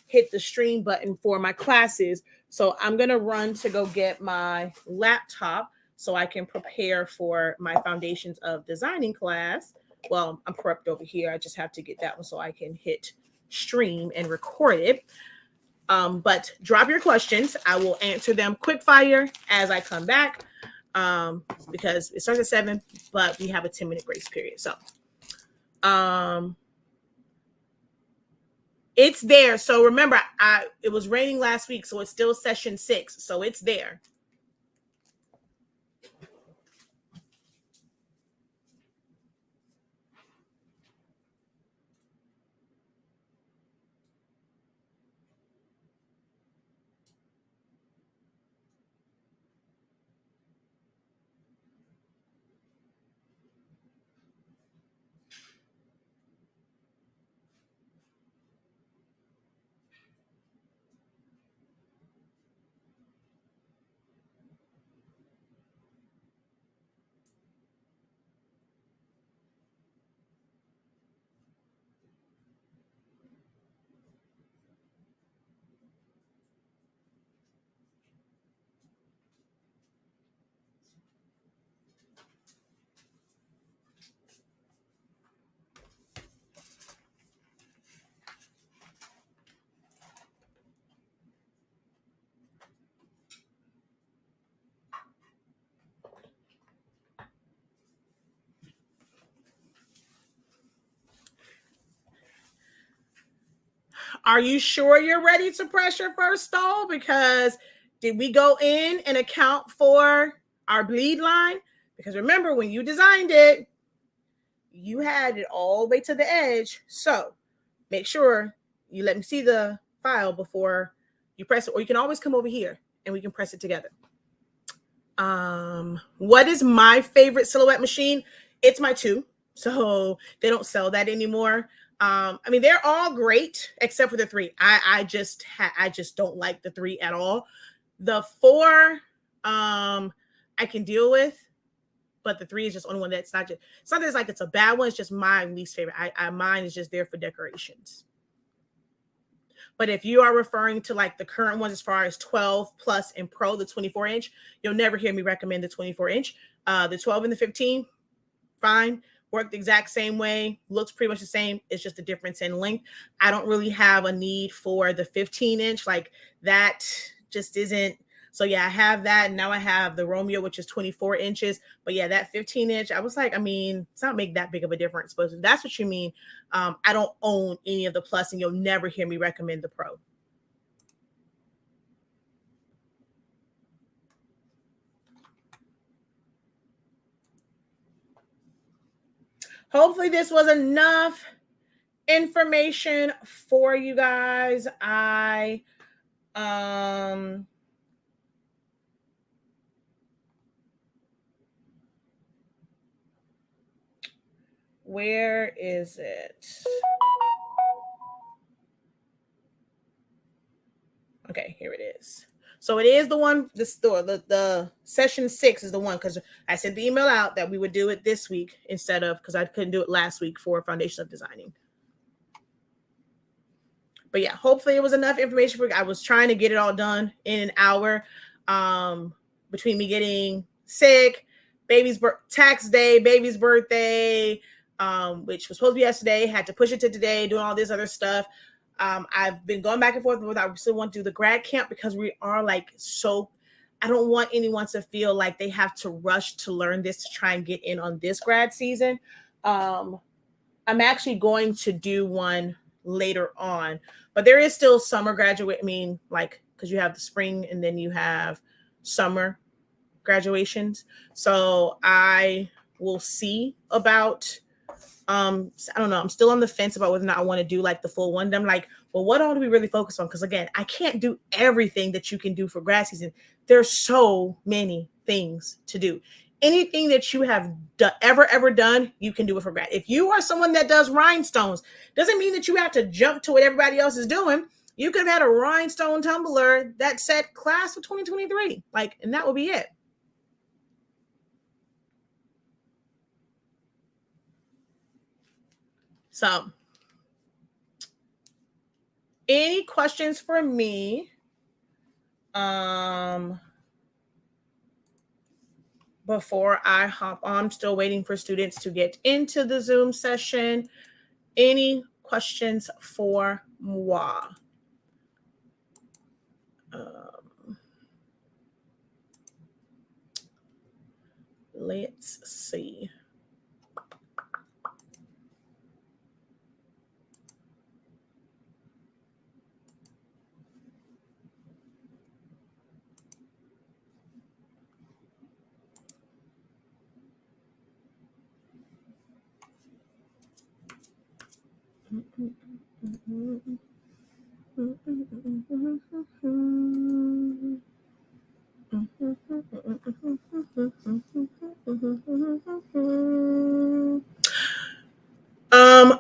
hit the stream button for my classes. So I'm going to run to go get my laptop so I can prepare for my Foundations of Designing class. Well, I'm prepped over here. I just have to get that one so I can hit stream and record it. But drop your questions. I will answer them quick fire as I come back, because it starts at 7, but we have a 10-minute grace period. So it's there. So remember, it was raining last week, so it's still session 6. So it's there. Are you sure you're ready to press your first stall? Because did we go in and account for our bleed line? Because remember, when you designed it, you had it all the way to the edge. So make sure you let me see the file before you press it, or you can always come over here and we can press it together. What is my favorite silhouette machine? It's my 2. So they don't sell that anymore. I mean, they're all great except for the 3. I just don't like the 3 at all. The 4, I can deal with, but the 3 is just only one that's not just, it's not like it's a bad one. It's just my least favorite. Mine is just there for decorations. But if you are referring to like the current ones, as far as 12 plus and Pro, the 24-inch, you'll never hear me recommend the 24-inch. The 12 and the 15, fine. Work the exact same way, looks pretty much the same. It's just a difference in length. I don't really have a need for the 15-inch. Like that just isn't So yeah, I have that. And now I have the Romeo, which is 24 inches. But yeah, that 15-inch, I was like, I mean, it's not make that big of a difference. But if that's what you mean, I don't own any of the Plus, and you'll never hear me recommend the Pro. Hopefully this was enough information for you guys. Where is it? Okay, here it is. So it is the one, the store, the session 6 is the one, because I sent the email out that we would do it this week instead of, because I couldn't do it last week for Foundation of Designing. But yeah, hopefully it was enough information for. I was trying to get it all done in an hour. Between me getting sick, baby's tax day, baby's birthday, which was supposed to be yesterday, had to push it to today, doing all this other stuff. I've been going back and forth with. I still want to do the grad camp because we are like so. I don't want anyone to feel like they have to rush to learn this to try and get in on this grad season. I'm actually going to do one later on, but there is still summer graduate. I mean, like, because you have the spring and then you have summer graduations. So I will see about I don't know. I'm still on the fence about whether or not I want to do like the full one. I'm like, well, what all do we really focus on? Because again, I can't do everything that you can do for grad season. There's so many things to do. Anything that you have ever done, you can do it for grad. If you are someone that does rhinestones, doesn't mean that you have to jump to what everybody else is doing. You could have had a rhinestone tumbler that said class of 2023, like, and that would be it. So, any questions for me? Before I hop on, I'm still waiting for students to get into the Zoom session. Any questions for moi? Let's see.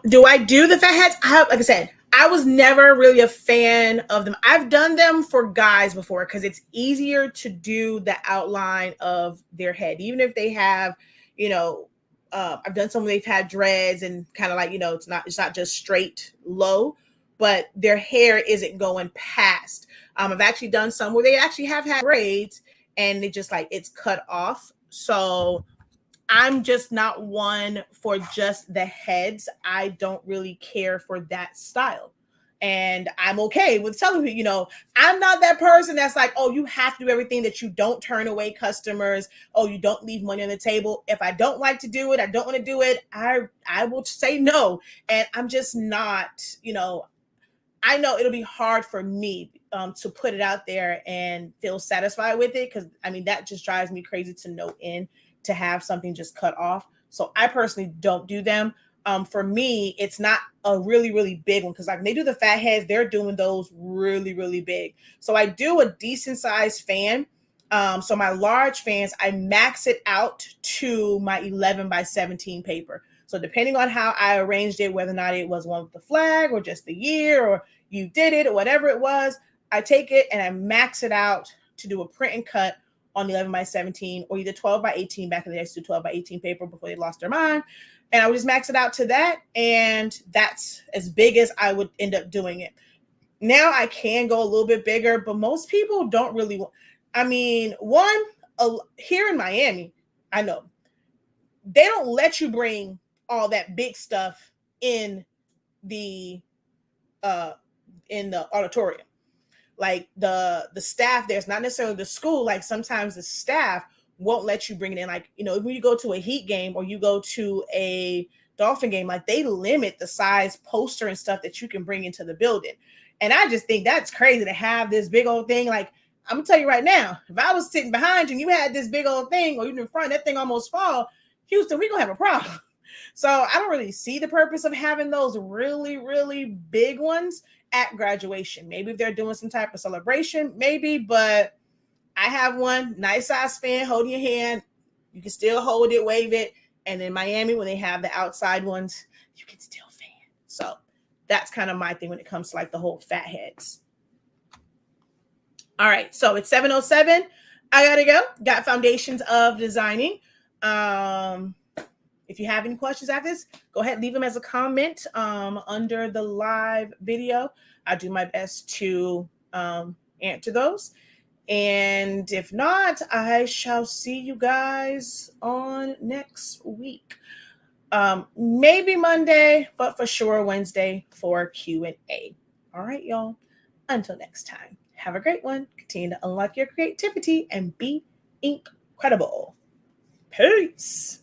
Do I do the fat hats? Like I said, I was never really a fan of them. I've done them for guys before because it's easier to do the outline of their head, even if they have, you know, I've done some where they've had dreads and kind of like, you know, it's not just straight low, but their hair isn't going past. I've actually done some where they actually have had braids and it just like it's cut off. So I'm just not one for just the heads. I don't really care for that style. And I'm okay with telling people, you know, I'm not that person that's like, oh, you have to do everything, that you don't turn away customers. Oh, you don't leave money on the table. If I don't like to do it, I don't want to do it. I will say no. And I'm just not, you know, I know it'll be hard for me to put it out there and feel satisfied with it. Cause I mean, that just drives me crazy to no end to have something just cut off. So I personally don't do them. For me, it's not a really, really big one. Cause like when they do the fat heads, they're doing those really, really big. So I do a decent sized fan. So my large fans, I max it out to my 11 by 17 paper. So depending on how I arranged it, whether or not it was one with the flag or just the year or you did it or whatever it was, I take it and I max it out to do a print and cut on 11 by 17 or either 12 by 18. Back in the day, I used to do 12 by 18 paper before they lost their mind. And I would just max it out to that. And that's as big as I would end up doing it. Now I can go a little bit bigger, but most people don't really want. I mean, here in Miami, I know they don't let you bring all that big stuff in the auditorium. like the staff there's not necessarily the school. Like sometimes the staff won't let you bring it in. Like, you know, when you go to a Heat game or you go to a Dolphin game, like they limit the size poster and stuff that you can bring into the building. And I just think that's crazy to have this big old thing. Like, I'm gonna tell you right now, if I was sitting behind you and you had this big old thing, or even in front, that thing almost fall, Houston, we gonna have a problem. So I don't really see the purpose of having those really, really big ones at graduation. Maybe if they're doing some type of celebration, maybe, but I have one nice size fan holding your hand. You can still hold it, wave it. And in Miami, when they have the outside ones, you can still fan. So that's kind of my thing when it comes to like the whole fat heads. All right, so it's 7:07. I gotta go. Got foundations of designing. If you have any questions after this, go ahead, leave them as a comment under the live video. I do my best to answer those. And if not, I shall see you guys on next week. Maybe Monday, but for sure Wednesday for Q&A. All right, y'all. Until next time, have a great one. Continue to unlock your creativity and be incredible. Peace.